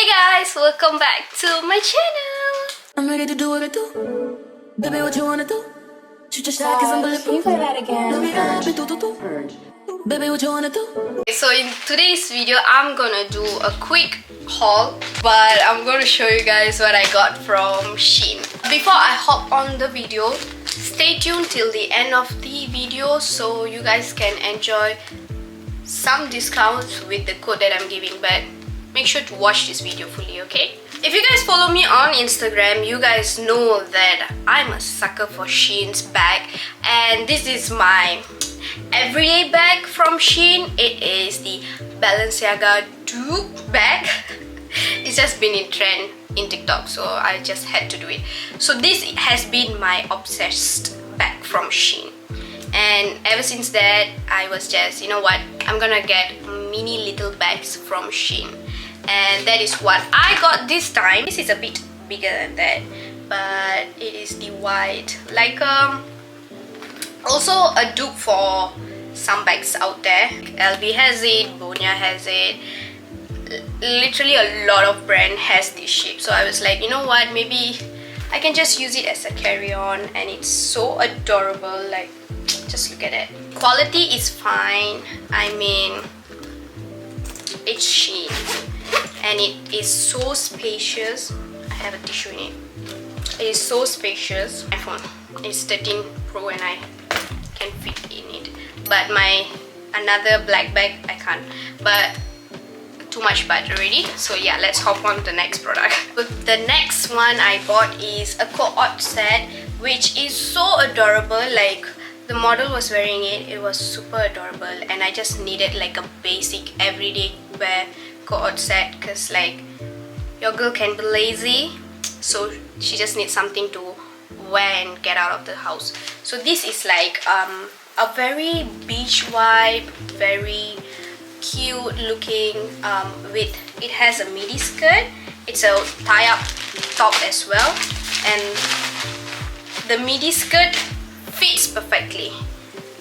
Hey guys, welcome back to my channel. I'm ready to do what I do. Baby, what you wanna do? Shoot your shot cause I'm bulletproof. Can you play that again? Baby, what you wanna do? Okay, so in today's video, I'm gonna do a quick haul, but I'm gonna show you guys what I got from SHEIN. Before I hop on the video, stay tuned till the end of the video so you guys can enjoy some discounts with the code that I'm giving, but make sure to watch this video fully, okay? If you guys follow me on Instagram, you guys know that I'm a sucker for SHEIN's bag, and this is my everyday bag from SHEIN. It is the Balenciaga dupe bag. It's just been in trend in TikTok, so I just had to do it. So this has been my obsessed bag from SHEIN, and ever since that I was just, you know what, I'm gonna get mini little bags from SHEIN, and that is what I got this time. This is a bit bigger than that, but it is the white, like also a dupe for some bags out there. LB has it, Bonia has it, literally a lot of brand has this shape. So I was like, you know what, maybe I can just use it as a carry-on, and it's so adorable. Like, just look at it. Quality is fine. I mean, it's SHEIN and it is so spacious. I have a tissue in it. It is so spacious. My phone is 13 Pro and I can fit in it, but my another black bag I can't, but too much bud already. So yeah, let's hop on to the next product. The next one I bought is a Co-ord set, which is so adorable. Like, the model was wearing it, it was super adorable, and I just needed like a basic everyday wear Co-ord set, because like your girl can be lazy, so she just needs something to wear and get out of the house. So this is like a very beach vibe, very cute looking, with, it has a midi skirt, it's a tie-up top as well, and the midi skirt fits perfectly,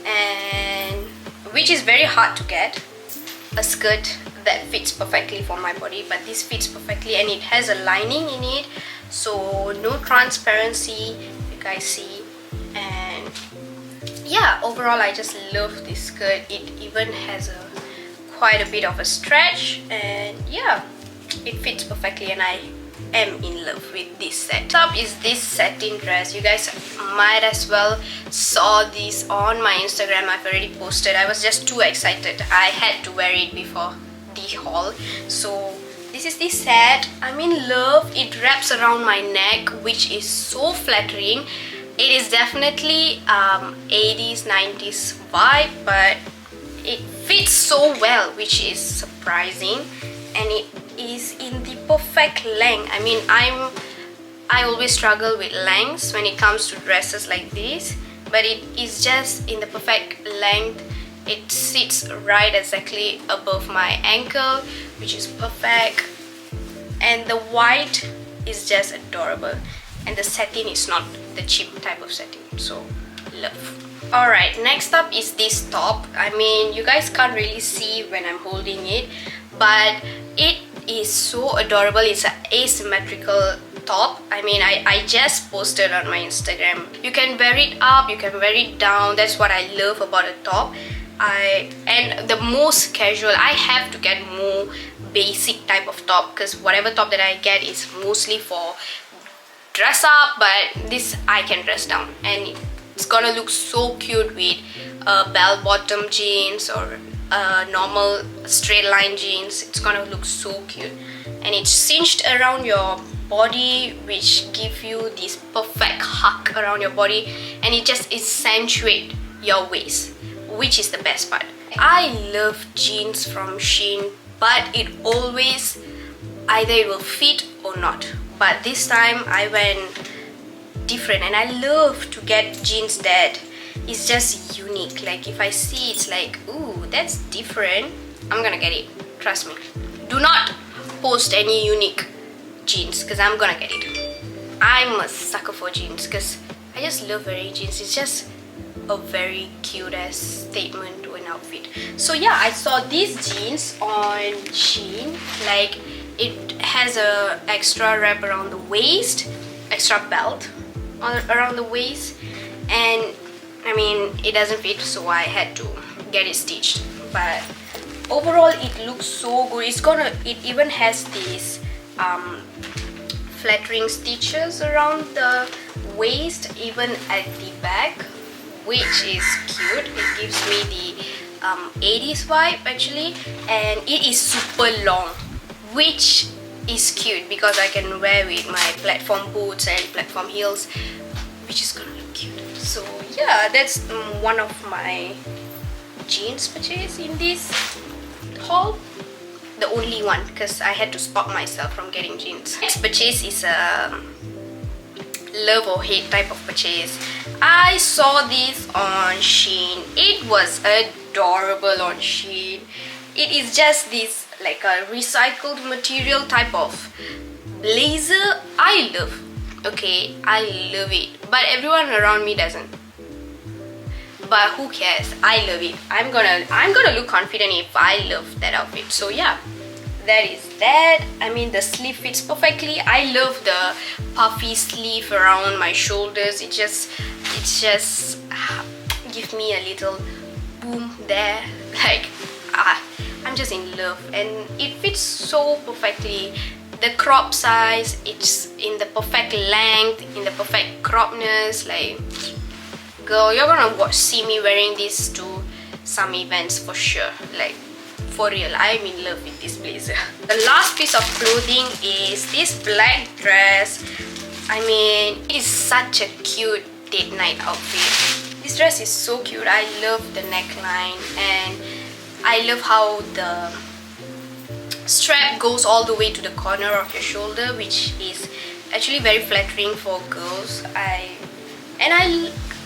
and which is very hard to get, a skirt that fits perfectly for my body, but this fits perfectly, and it has a lining in it, so no transparency, you guys see. And yeah, overall I just love this skirt. It even has quite a bit of a stretch, and yeah, it fits perfectly, and I am in love with this set. Top is this satin dress. You guys might as well saw this on my Instagram. I've already posted. I was just too excited. I had to wear it before the haul. So this is the set. I'm in love. It wraps around my neck, which is so flattering. It is definitely 80s 90s vibe, but it fits so well, which is surprising, and it is in the perfect length. I mean, I always struggle with lengths when it comes to dresses like this, but it is just in the perfect length. It sits right exactly above my ankle, which is perfect, and the white is just adorable, and the satin is not the cheap type of satin, so love. Alright, next up is this top. I mean, you guys can't really see when I'm holding it, but it is so adorable. It's an asymmetrical top. I mean, I just posted on my Instagram. You can wear it up, you can wear it down. That's what I love about a top. And the most casual, I have to get more basic type of top, because whatever top that I get is mostly for dress up, but this I can dress down, and it's gonna look so cute with bell bottom jeans or normal straight line jeans. It's gonna look so cute, and it's cinched around your body, which give you this perfect hug around your body, and it just accentuate your waist, which is the best part. I love jeans from SHEIN, but it always either it will fit or not, but this time I went different, and I love to get jeans that is just unique. Like, if I see it's like, ooh, that's different, I'm gonna get it, trust me. Do not post any unique jeans, because I'm gonna get it. I'm a sucker for jeans because I just love wearing jeans. It's just a very cute ass statement to an outfit. So yeah, I saw these jeans on SHEIN. Like, it has a extra wrap around the waist, extra belt around the waist, and I mean it doesn't fit, so I had to get it stitched. But overall it looks so good. It even has these flattering stitches around the waist, even at the back, which is cute. It gives me the 80s vibe actually, and it is super long, which is cute because I can wear with my platform boots and platform heels, which is gonna look cute. So yeah, that's one of my jeans purchase in this haul. The only one, because I had to stop myself from getting jeans. Next purchase is a love or hate type of purchase. I saw this on SHEIN. It was adorable on SHEIN. It is just this like a recycled material type of blazer. I love. Okay, I love it. But everyone around me doesn't. But who cares? I love it. I'm gonna look confident if I love that outfit. So yeah, that is that. I mean, the sleeve fits perfectly. I love the puffy sleeve around my shoulders. It just give me a little boom there. Like I'm just in love, and it fits so perfectly. The crop size, it's in the perfect length, in the perfect cropness. Like, girl, you're gonna see me wearing this to some events for sure. Like, for real, I'm in love with this blazer. The last piece of clothing is this black dress. I mean, it is such a cute date night outfit. This dress is so cute. I love the neckline, and I love how the strap goes all the way to the corner of your shoulder, which is actually very flattering for girls.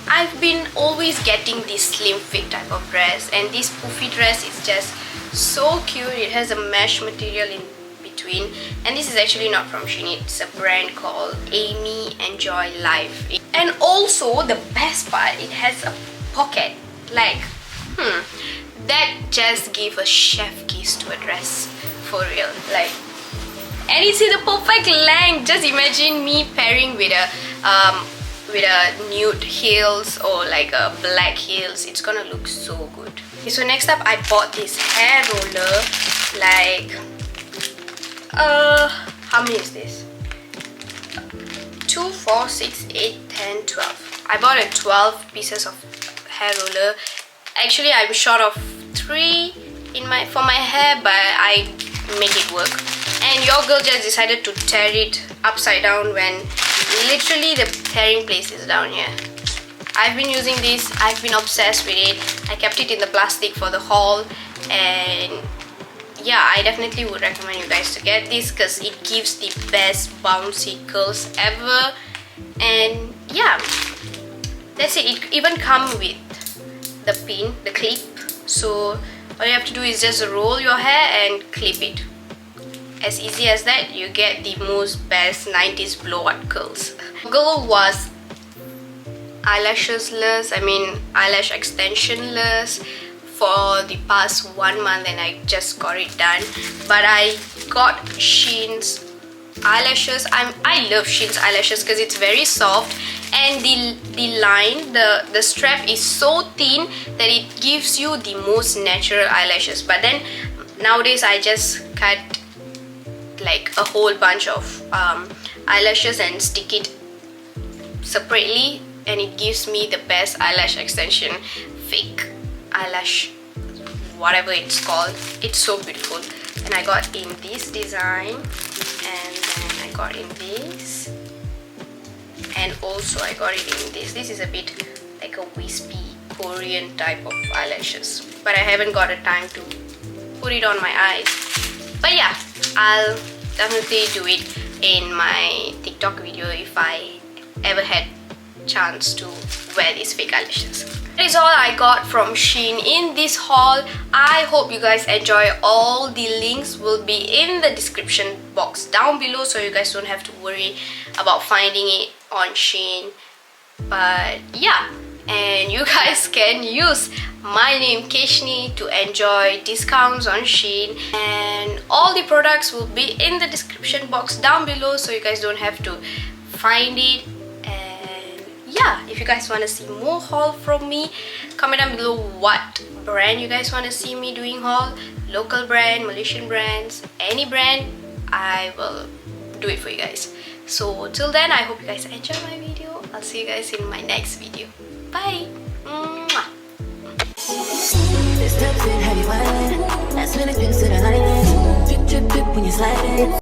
I've been always getting this slim fit type of dress, and this poofy dress is just so cute. It has a mesh material in between, and this is actually not from SHEIN. It's a brand called Amy Enjoy Life. And also the best part, it has a pocket. Like, that just gave a chef kiss to a dress, for real. Like, and it's in the perfect length. Just imagine me pairing with a nude heels or like a black heels. It's gonna look so good. Okay, so next up, I bought this hair roller. Like, how many is this? 2, 4, 6, 8, 10, 12. I bought 12 pieces of hair roller. Actually, I'm short of 3 for my hair, but I make it work. And your girl just decided to tear it upside down when literally the tearing place is down here. I've been using this. I've been obsessed with it. I kept it in the plastic for the haul, and yeah, I definitely would recommend you guys to get this because it gives the best bouncy curls ever. And yeah, that's it. It even comes with the pin, the clip. So all you have to do is just roll your hair and clip it. As easy as that, you get the most best 90s blowout curls. Girl was eyelashes-less, eyelash extension-less for the past 1 month, and I just got it done. But I got SHEIN's eyelashes. I love SHEIN's eyelashes because it's very soft, and the line, the strap is so thin that it gives you the most natural eyelashes. But then nowadays I just cut like a whole bunch of eyelashes and stick it separately, and it gives me the best eyelash extension, fake eyelash, whatever it's called. It's so beautiful. And I got in this design, and then I got in this, and also I got it in this. This is a bit like a wispy Korean type of eyelashes, but I haven't got a time to put it on my eyes. But yeah, I'll definitely do it in my TikTok video if I ever had chance to wear these fake eyelashes. That is all I got from SHEIN in this haul. I hope you guys enjoy. All the links will be in the description box down below, so you guys don't have to worry about finding it on SHEIN. But yeah, and you guys can use my name Khesyinii to enjoy discounts on SHEIN, and all the products will be in the description box down below, so you guys don't have to find it. And yeah, if you guys want to see more haul from me, comment down below what brand you guys want to see me doing haul. Local brand, Malaysian brands, any brand, I will do it for you guys. So till then, I hope you guys enjoy my video. I'll see you guys in my next video. Bye. Mwah. This touch it, have you wildin'? That's when it spins to the island. Drip, drip, drip when you slide it.